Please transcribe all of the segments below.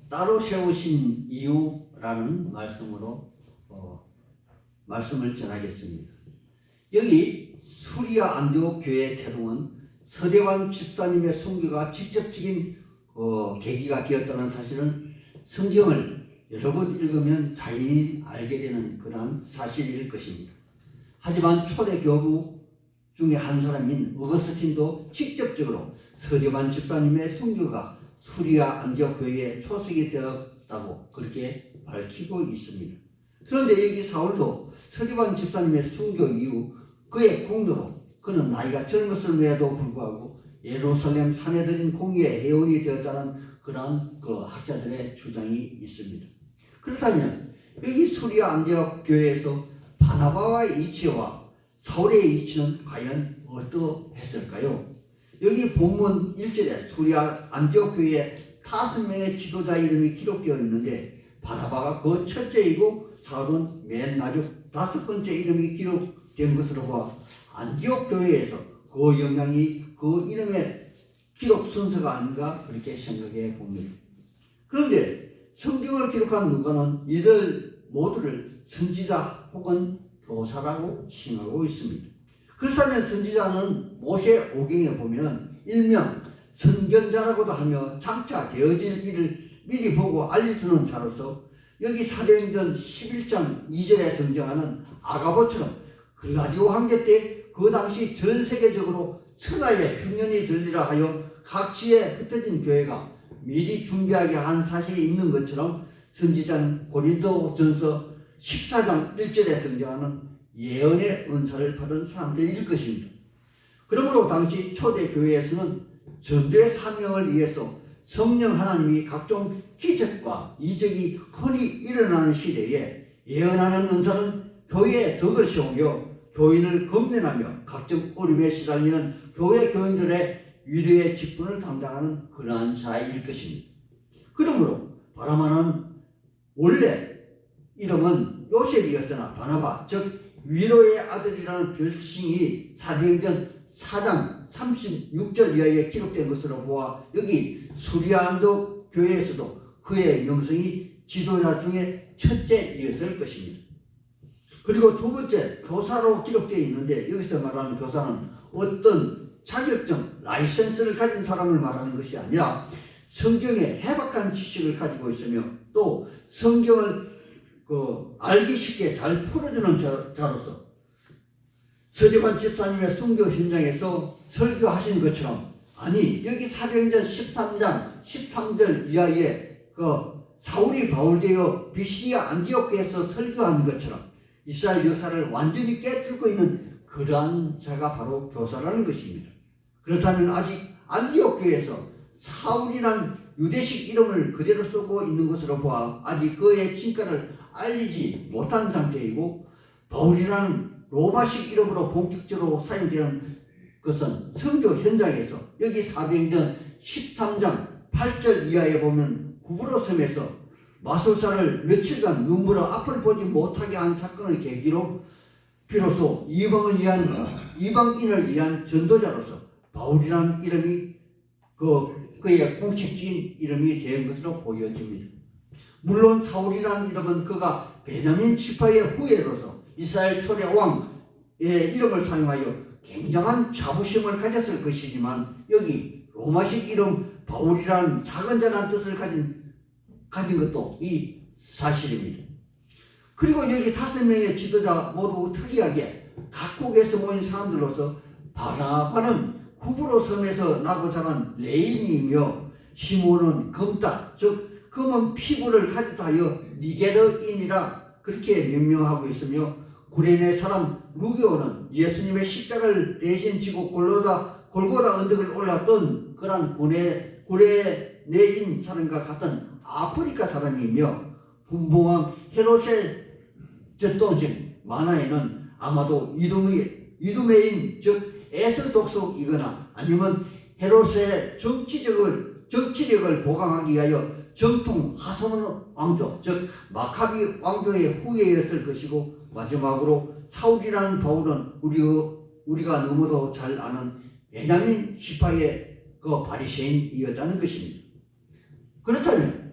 따로 세우신 이유라는 말씀으로 말씀을 전하겠습니다. 여기 수리아 안디옥 교회의 태동은 서대관 집사님의 순교가 직접적인 계기가 되었다는 사실은 성경을 여러 번 읽으면 자연히 알게 되는 그러한 사실일 것입니다. 하지만 초대 교부 중에 한 사람인 어거스틴도 직접적으로 서대관 집사님의 순교가 수리아 안디옥 교회의 초석이 되었다고 그렇게 밝히고 있습니다. 그런데 여기 사울도 서대관 집사님의 순교 이후 그의 공로로 그는 나이가 젊었음에도 불구하고 예루살렘 산에 들인 공의의 회원이 되었다는 그러한 학자들의 주장이 있습니다. 그렇다면 여기 수리아 안디옥 교회에서 바나바와의 이치와 사울의 이치는 과연 어떠했을까요? 여기 본문 1절에 수리아 안디옥 교회에 5명의 지도자 이름이 기록되어 있는데 바나바가 그 첫째이고 사울은 맨 마지막 5번째 이름이 기록된 것으로 봐 안디옥 교회에서 그 영향이 그 이름의 기록 순서가 아닌가 그렇게 생각해 봅니다. 그런데 성경을 기록한 누가는 이들 모두를 선지자 혹은 교사라고 칭하고 있습니다. 그렇다면 선지자는 모세 오경에 보면 일명 선견자라고도 하며 장차 되어질 일을 미리 보고 알려주는 자로서 여기 사도행전 11장 2절에 등장하는 아가보처럼 글라디오 황제 때 그 당시 전 세계적으로 천하의 흉년이 들리라 하여 각지에 흩어진 교회가 미리 준비하게 한 사실이 있는 것처럼 선지자는 고린도전서 14장 1절에 등장하는 예언의 은사를 받은 사람들일 것입니다. 그러므로 당시 초대 교회에서는 전도의 사명을 위해서 성령 하나님이 각종 기적과 이적이 흔히 일어나는 시대에 예언하는 은사는 교회의 덕을 세우며 교인을 건면하며 각종 어려움에 시달리는 교회 교인들의 위로의 직분을 담당하는 그러한 자일 것입니다. 그러므로 바나바는 원래 이름은 요셉이었으나 바나바 즉 위로의 아들이라는 별칭이 사도행전 4장 36절 이하에 기록된 것으로 보아 여기 수리아 안디옥 교회에서도 그의 명성이 지도자 중에 첫째이었을 것입니다. 그리고 두 번째 교사로 기록되어 있는데 여기서 말하는 교사는 어떤 자격증, 라이센스를 가진 사람을 말하는 것이 아니라 성경에 해박한 지식을 가지고 있으며 또 성경을 알기 쉽게 잘 풀어주는 자로서 서대관 집사님의 순교 현장에서 설교하신 것처럼 아니 여기 사도행전 13장 13절 이하에 사울이 바울되어 비시디아 안디옥에서 설교한 것처럼 이스라엘 역사를 완전히 깨뜨리고 있는 그러한 자가 바로 교사라는 것입니다. 그렇다면 아직 안디옥 교회에서 사울이란 유대식 이름을 그대로 쓰고 있는 것으로 보아 아직 그의 진가를 알리지 못한 상태이고 바울이라는 로마식 이름으로 본격적으로 사용되는 것은 선교 현장에서 여기 사도행전 13장 8절 이하에 보면 구브로 섬에서 마술사를 며칠간 눈물어 앞을 보지 못하게 한 사건을 계기로 비로소 이방인을 위한 전도자로서 바울이라는 이름이 그의 공식적인 이름이 된 것으로 보여집니다. 물론 사울이라는 이름은 그가 베냐민 지파의 후예로서 이스라엘 초대 왕의 이름을 사용하여 굉장한 자부심을 가졌을 것이지만 여기 로마식 이름 바울이라는 작은 자라는 뜻을 가진 것도 이 사실입니다. 그리고 여기 5명의 지도자 모두 특이하게 각국에서 모인 사람들로서 바나바는 구브로 섬에서 나고 자란 레인이며 시몬은 검다 즉 검은 피부를 가졌다 하여 니게르인이라 그렇게 명명하고 있으며 구레네 사람 루게오는 예수님의 십자가를 대신 지고 골고다 언덕을 올랐던 그런 구레네인 사람과 같은 아프리카 사람이며 분봉왕 헤롯의 젖동생 마나에는 아마도 이두메인 즉 에서 족속이거나 아니면 헤롯의 정치력을 보강하기 위하여 정통 하솔 왕조 즉 마카비 왕조의 후예였을 것이고 마지막으로 사울이라는 바울은 우리가 너무도 잘 아는 베냐민 지파의 바리새인이었다는 것입니다. 그렇다면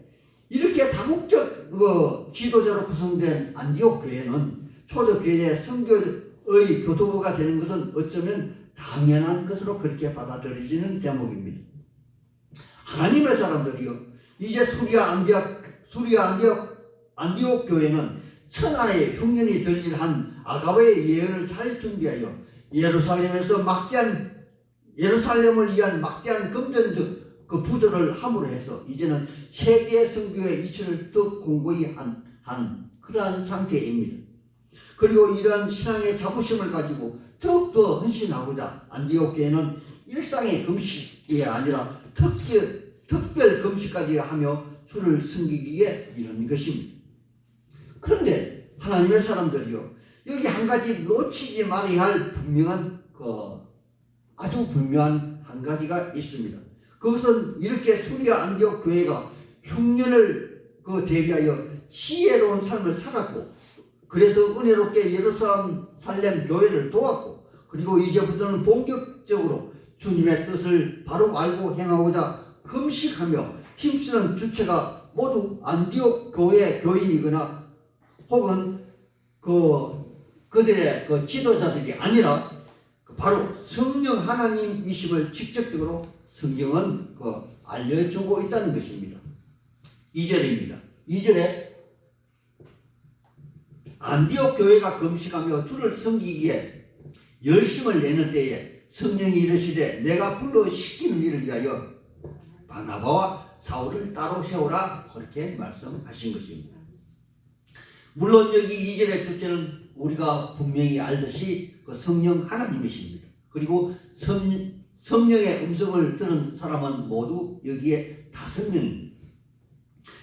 지도자로 구성된 안디옥 교회는 초대교회의 선교의 교도부가 되는 것은 어쩌면 당연한 것으로 그렇게 받아들여지는 대목입니다. 하나님의 사람들이요, 이제 안디옥 교회는 천하의 흉년이 들릴 한 아가베의 예언을 잘 준비하여 예루살렘을 위한 막대한 금전적 그 부조를 함으로 해서 이제는 세계 선교의 이치를 더 공고히 한 그러한 상태입니다. 그리고 이러한 신앙의 자부심을 가지고 더욱더 헌신하고자 안디옥 교회는 일상의 금식이 아니라 특별 금식까지 하며 주를 섬기기에 이런 것입니다. 그런데 하나님의 사람들이요, 여기 한 가지 놓치지 말아야 할 아주 분명한 한 가지가 있습니다. 그것은 이렇게 수리아 안디옥 교회가 흉년을 대비하여 지혜로운 삶을 살았고, 그래서 은혜롭게 예루살렘 교회를 도왔고, 그리고 이제부터는 본격적으로 주님의 뜻을 바로 알고 행하고자 금식하며 힘쓰는 주체가 모두 안디옥 교회 교인이거나 혹은 그들의 지도자들이 아니라 바로 성령 하나님이심을 직접적으로 성경은 알려주고 있다는 것입니다. 2절입니다. 2절에 안디옥 교회가 금식하며 주를 섬기기에 열심을 내는 때에 성령이 이르시되 내가 불러 시키는 일을 위하여 바나바와 사울을 따로 세우라, 그렇게 말씀하신 것입니다. 물론 여기 2절의 주제는 우리가 분명히 알듯이 성령 하나님이십니다. 그리고 성령의 음성을 들은 사람은 모두 여기에 5명입니다.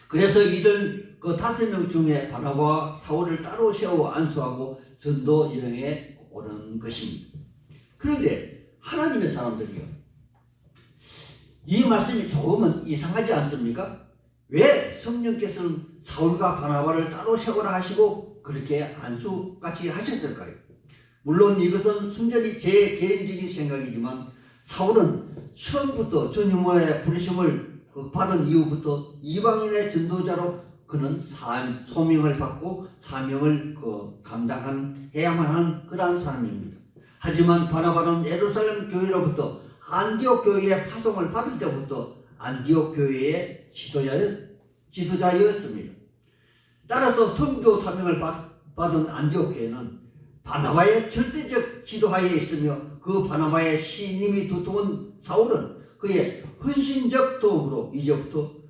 그래서 이들 5명 중에 바나바와 사울을 따로 세워 안수하고 전도 여행에 오른 것입니다. 그런데 하나님의 사람들이요, 이 말씀이 조금은 이상하지 않습니까? 왜 성령께서는 사울과 바나바를 따로 세우라 하시고 그렇게 안수같이 하셨을까요? 물론 이것은 순전히 제 개인적인 생각이지만 사울은 처음부터 주님의 부르심을 받은 이후부터 이방인의 전도자로 그는 소명을 받고 사명을 감당해야만 한 그러한 사람입니다. 하지만 바나바는 예루살렘 교회로부터 안디옥 교회의 파송을 받을 때부터 안디옥 교회의 지도자였습니다. 따라서 선교 사명을 받은 안디옥 교회는 바나바의 절대적 지도하에 있으며 그 바나바의 신임이 두터운 사울은 그의 헌신적 도움으로 이제부터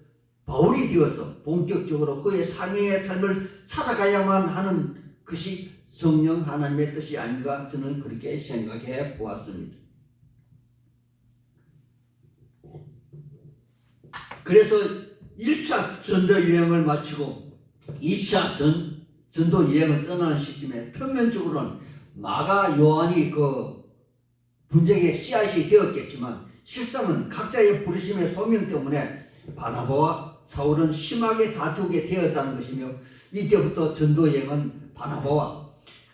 바울이 되어서 본격적으로 그의 사명의 삶을 살아가야만 하는 것이 성령 하나님의 뜻이 아닌가, 저는 그렇게 생각해 보았습니다. 그래서 1차 전도 여행을 마치고 2차 전도 여행을 떠나는 시점에 표면적으로는 마가 요한이 분쟁의 씨앗이 되었겠지만 실상은 각자의 부르심의 소명 때문에 바나바와 사울은 심하게 다투게 되었다는 것이며, 이때부터 전도 여행은 바나바와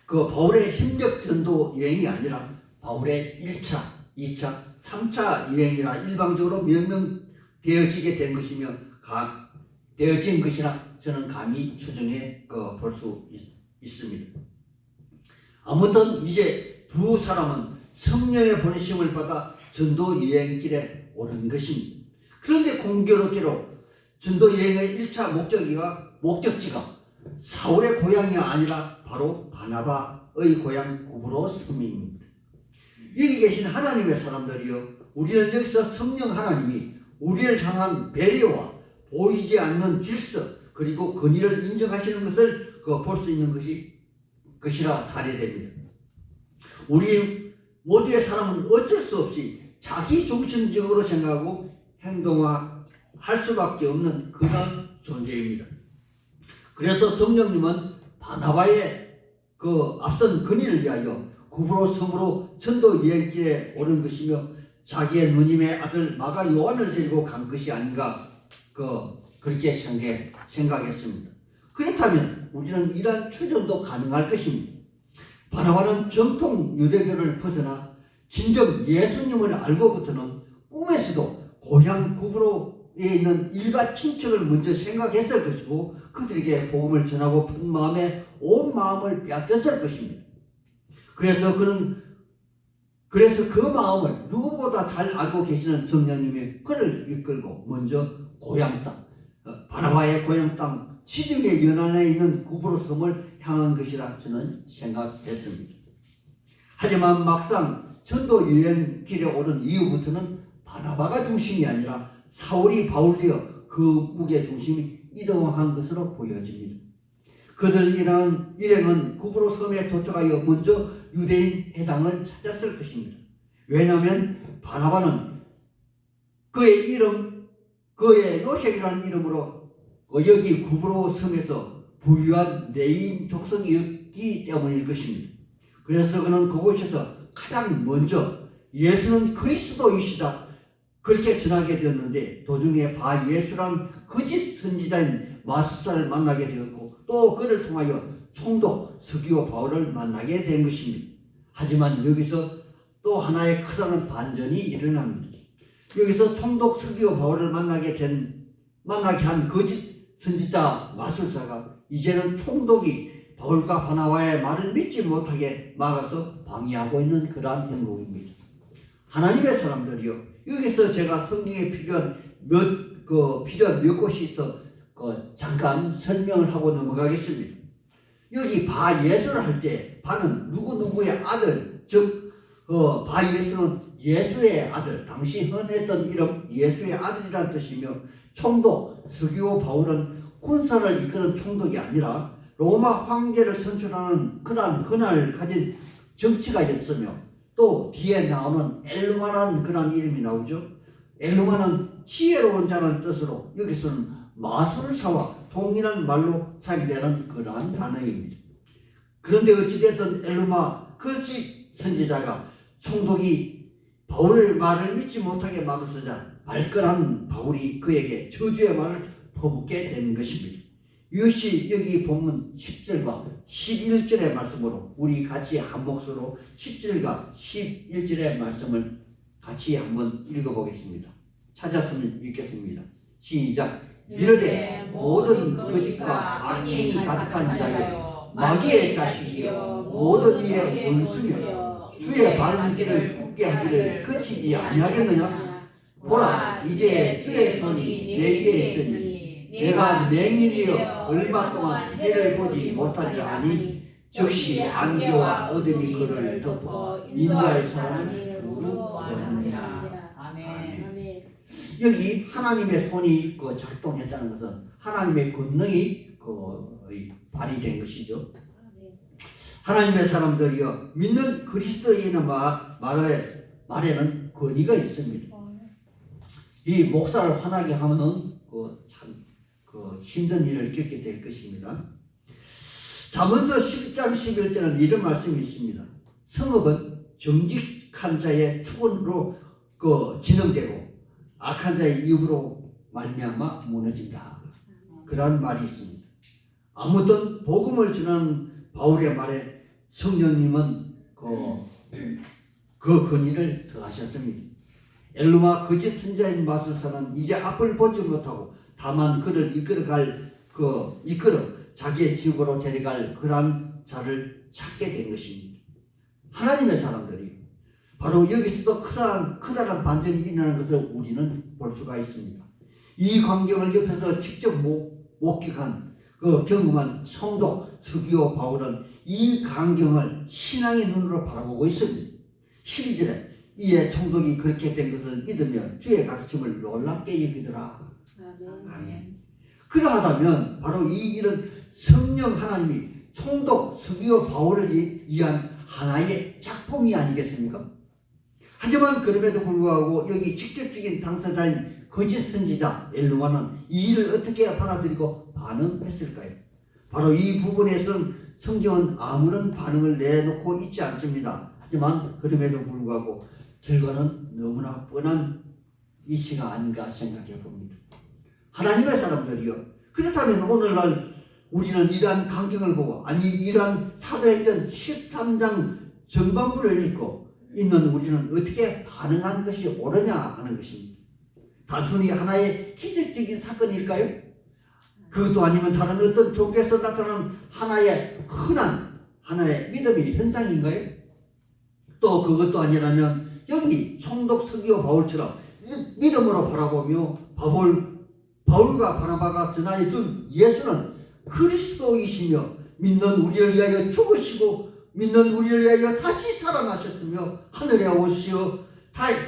바울의 힘적 전도 여행이 아니라 바울의 1차, 2차, 3차 여행이라 일방적으로 명명되어지게 된 것이며 되어진 것이라 저는 감히 추정해 볼 수 있습니다. 아무튼 이제 두 사람은 성령의 보내심을 받아 전도 여행길에 오른 것입니다. 그런데 공교롭게도 전도 여행의 1차 목적지가 사울의 고향이 아니라 바로 바나바의 고향 구브로 섬입니다. 여기 계신 하나님의 사람들이요, 우리는 여기서 성령 하나님이 우리를 향한 배려와 보이지 않는 질서 그리고 권위를 인정하시는 것을 볼 수 있는 것이라 사례됩니다. 우리 모두의 사람은 어쩔 수 없이 자기 중심적으로 생각하고 행동할 수밖에 없는 그런 존재입니다. 그래서 성령님은 바나바의 앞선 권위를 위하여 구브로 섬으로 전도 여행길에 오른 것이며 자기의 누님의 아들 마가 요한을 데리고 간 것이 아닌가, 그렇게 생각했습니다. 그렇다면 우리는 이러한 추정도 가능할 것입니다. 바나바는 정통 유대교를 벗어나 진정 예수님을 알고부터는 꿈에서도 고향 구브로 있는 일가 친척을 먼저 생각했을 것이고 그들에게 복음을 전하고 픈 마음에 온 마음을 빼앗겼을 것입니다. 그래서 그 마음을 누구보다 잘 알고 계시는 성령님이 그를 이끌고 먼저 고향 땅, 바나바의 고향 땅 지중해 연안에 있는 구브로 섬을 향한 것이라 저는 생각했습니다. 하지만 막상 전도 여행 길에 오른 이후부터는 바나바가 중심이 아니라 사울이 바울되어 그 무게 중심이 이동한 것으로 보여집니다. 그들 일행은 구브로 섬에 도착하여 먼저 유대인 회당을 찾았을 것입니다. 왜냐하면 바나바는 그의 요셉이라는 이름으로 여기 구브로 섬에서 부유한 내인 족속이었기 때문일 것입니다. 그래서 그는 그곳에서 가장 먼저 예수는 그리스도이시다 그렇게 전하게 되었는데 도중에 바 예수란 거짓 선지자인 마술사를 만나게 되었고 또 그를 통하여 총독 서기오 바울을 만나게 된 것입니다. 하지만 여기서 또 하나의 커다란 반전이 일어납니다. 여기서 총독 서기오 바울을 만나게 한 거짓 선지자 마술사가 이제는 총독이 바울과 바나바의 말을 믿지 못하게 막아서 방해하고 있는 그러한 행동입니다. 하나님의 사람들이요, 여기서 제가 성경에 필요한 몇 곳이 있어 잠깐 설명을 하고 넘어가겠습니다. 여기 바 예수를 할 때 바는 누구누구의 아들, 즉 바 예수는 예수의 아들, 당시 흔했던 이름 예수의 아들이라는 뜻이며 총독 서기오 바울은 군사를 이끄는 총독이 아니라 로마 황제를 선출하는 그러한 권한을 가진 정치가였으며 또 뒤에 나오는 엘루마라는 그러한 이름이 나오죠. 엘루마는 지혜로운 자라는 뜻으로 여기서는 마술사와 동일한 말로 사용되는 그러한 단어입니다. 그런데 어찌됐든 엘루마 그것이 선지자가 총독이 바울의 말을 믿지 못하게 막으서자 발끈한 바울이 그에게 저주의 말을 퍼붓게 된 것입니다. 이것이 여기 본문 10절과 11절의 말씀으로 우리 같이 한 목소리로 10절과 11절의 말씀을 같이 한번 읽어보겠습니다. 찾았으면 읽겠습니다. 시작. 이르되 모든 거짓과 악행이 가득한 자여 마귀의 자식이여 모든 이의 원수며 주의 바른 길을 굳게 하기를 그치지 아니하겠느냐. 보라 이제 주의 손이 내게 있으니 내가 맹인이여 얼마 동안 해를 보지 못하리라 하니 즉시 안개와 어둠이 그를 덮어 인도할 사람을 두루하느니라. 아멘. 여기 하나님의 손이 작동했다는 것은 하나님의 권능이 발휘된 것이죠. 하나님의 사람들이여 믿는 그리스도인의 말에는 권위가 있습니다. 이 목사를 화나게 하면은 참 힘든 일을 겪게 될 것입니다. 잠언서 10장 11절은 이런 말씀이 있습니다. 성읍은 정직한 자의 축원으로 진흥되고 악한 자의 입으로 말미암아 무너진다. 그런 말이 있습니다. 아무튼 복음을 전하는 바울의 말에 성령님은 그 권위를 더하셨습니다. 엘루마 거짓 선지자인 마술사는 이제 앞을 보지 못하고 다만 그를 이끌어 자기의 집으로 데려갈 그러한 자를 찾게 된 것입니다. 하나님의 사람들이 바로 여기서도 커다란 반전이 일어나는 것을 우리는 볼 수가 있습니다. 이 광경을 옆에서 직접 목격한 경험한 성도 서기오 바울은 이 광경을 신앙의 눈으로 바라보고 있습니다. 12절에 이에 총독이 그렇게 된 것을 믿으며 주의 가르침을 놀랍게 여기더라. 아멘. 그러하다면 바로 이 일은 성령 하나님이 총독 서기오 바울을 위한 하나의 작품이 아니겠습니까? 하지만 그럼에도 불구하고 여기 직접적인 당사자인 거짓 선지자 엘루마는 이 일을 어떻게 받아들이고 반응했을까요? 바로 이 부분에서는 성경은 아무런 반응을 내놓고 있지 않습니다. 하지만 그럼에도 불구하고 결과는 너무나 뻔한 이치가 아닌가 생각해 봅니다. 하나님의 사람들이요. 그렇다면 오늘날 우리는 이러한 광경을 보고 이러한 사도행전 13장 전반부를 읽고 있는 우리는 어떻게 반응하는 것이 옳으냐 하는 것입니다. 단순히 하나의 기적적인 사건일까요? 그것도 아니면 다른 어떤 종교에서 나타나는 하나의 흔한 하나의 믿음의 현상인가요? 또 그것도 아니라면 여기 총독 서기오 바울처럼 믿음으로 바라보며 바울과 바나바가 전하여 준 예수는 그리스도이시며 믿는 우리를 위하여 죽으시고 믿는 우리를 위하여 다시 살아나셨으며 하늘에 오시어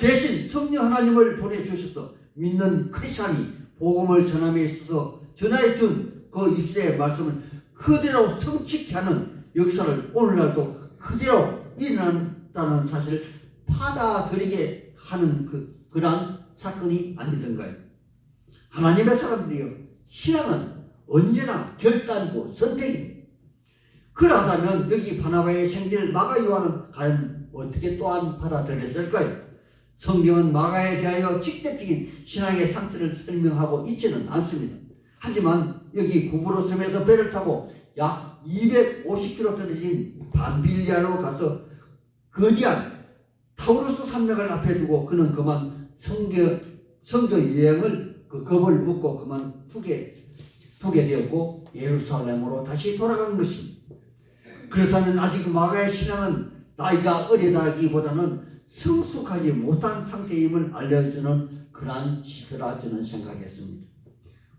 대신 성령 하나님을 보내주셔서 믿는 크리스찬이 복음을 전함에 있어서 전하여 준 그 입술의 말씀을 그대로 성취케 하는 역사를 오늘날도 그대로 일어난다는 사실을 받아들이게 하는 그러한 사건이 아니던가요? 하나님의 사람들이요, 신앙은 언제나 결단이고 선택입니다. 그러하다면 여기 바나바의 생질 마가 요한은 과연 어떻게 또한 받아들였을까요? 성경은 마가에 대하여 직접적인 신앙의 상태를 설명하고 있지는 않습니다. 하지만 여기 구브로 섬에서 배를 타고 약 250km 떨어진 밤빌리아로 가서 거대한 타우루스 산맥을 앞에 두고 그는 그만 성교 여행을 겁을 먹고 그만 두게 되었고 예루살렘으로 다시 돌아간 것입니다. 그렇다면 아직 마가의 신앙은 나이가 어리다기보다는 성숙하지 못한 상태임을 알려주는 그러한 지표라 저는 생각했습니다.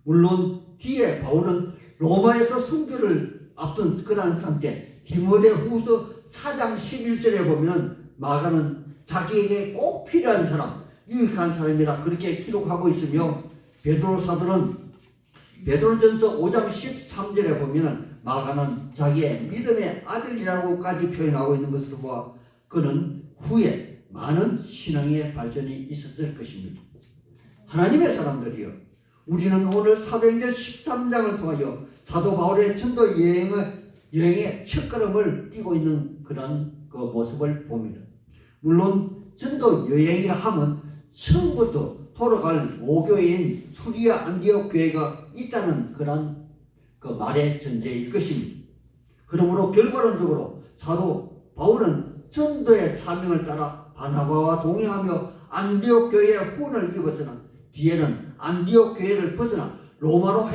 물론 뒤에 바울은 로마에서 순교를 앞둔 그러한 상태, 디모데후서 4장 11절에 보면 마가는 자기에게 꼭 필요한 사람, 유익한 사람이라 그렇게 기록하고 있으며 베드로 사도는 베드로전서 5장 13절에 보면 마가는 자기의 믿음의 아들이라고까지 표현하고 있는 것으로 보아 그는 후에 많은 신앙의 발전이 있었을 것입니다. 하나님의 사람들이여, 우리는 오늘 사도행전 13장을 통하여 사도 바울의 전도 여행의 첫걸음을 띄고 있는 그런 그 모습을 봅니다. 물론 전도 여행이라 하면 처음부터 돌아갈 모교회인 수리아 안디옥 교회가 있다는 그런 그 말의 전제일 것입니다. 그러므로 결과론적으로 사도 바울은 전도의 사명을 따라 바나바와 동행하며 안디옥 교회의 후원을 입었으나 뒤에는 안디옥 교회를 벗어나 로마로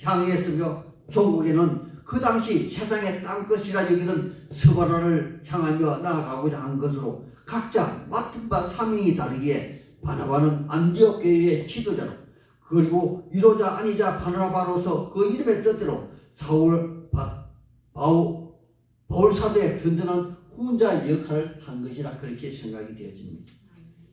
향했으며 종국에는 그 당시 세상의 땅끝이라 여기던 스바라를 향하며 나아가고자 한 것으로 각자 맡은 바 사명이 다르기에 바나바는 안디옥 교회의 지도자로 그리고 위로자 아니자 바나바로서 그 이름의 뜻대로 바울 사도의 든든한 후원자 역할을 한 것이라 그렇게 생각이 되어집니다.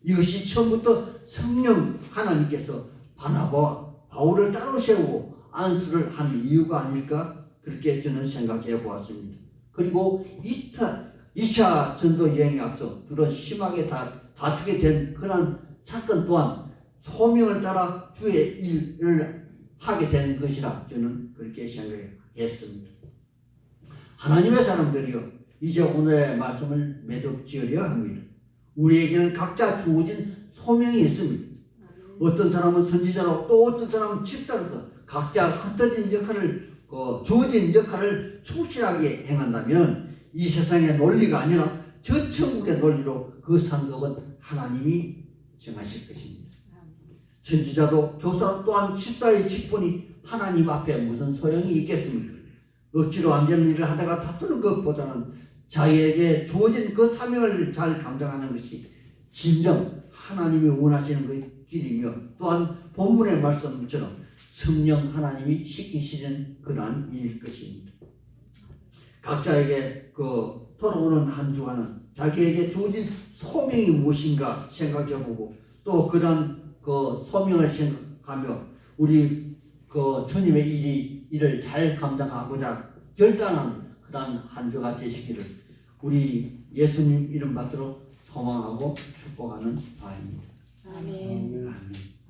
이것이 처음부터 성령 하나님께서 바나바와 바울을 따로 세우고 안수를 한 이유가 아닐까 그렇게 저는 생각해 보았습니다. 그리고 2차 전도 여행에 앞서 둘은 심하게 다투게 된 그런 사건 또한 소명을 따라 주의 일을 하게 된 것이라 저는 그렇게 생각했습니다. 하나님의 사람들이요, 이제 오늘의 말씀을 매듭지으려 합니다. 우리에게는 각자 주어진 소명이 있습니다. 어떤 사람은 선지자로 또 어떤 사람은 집사로 각자 흩어진 역할을 주어진 역할을 충실하게 행한다면 이 세상의 논리가 아니라 저 천국의 논리로 그 상급은 하나님이 정하실 것입니다. 선지자도 교사 또한 집사의 직분이 하나님 앞에 무슨 소용이 있겠습니까? 억지로 안 되는 일을 하다가 다투는 것보다는 자기에게 주어진 그 사명을 잘 감당하는 것이 진정 하나님이 원하시는 그 길이며 또한 본문의 말씀처럼 성령 하나님이 시키시는 그러한 일일 것입니다. 각자에게 돌아오는 한 주간은 자기에게 주어진 소명이 무엇인가 생각해보고 또 그러한 소명을 생각하며 우리 주님의 일을 잘 감당하고자 결단하는 그러한 한 주가 되시기를 우리 예수님 이름 받들어 소망하고 축복하는 바입니다. 아멘. 아멘.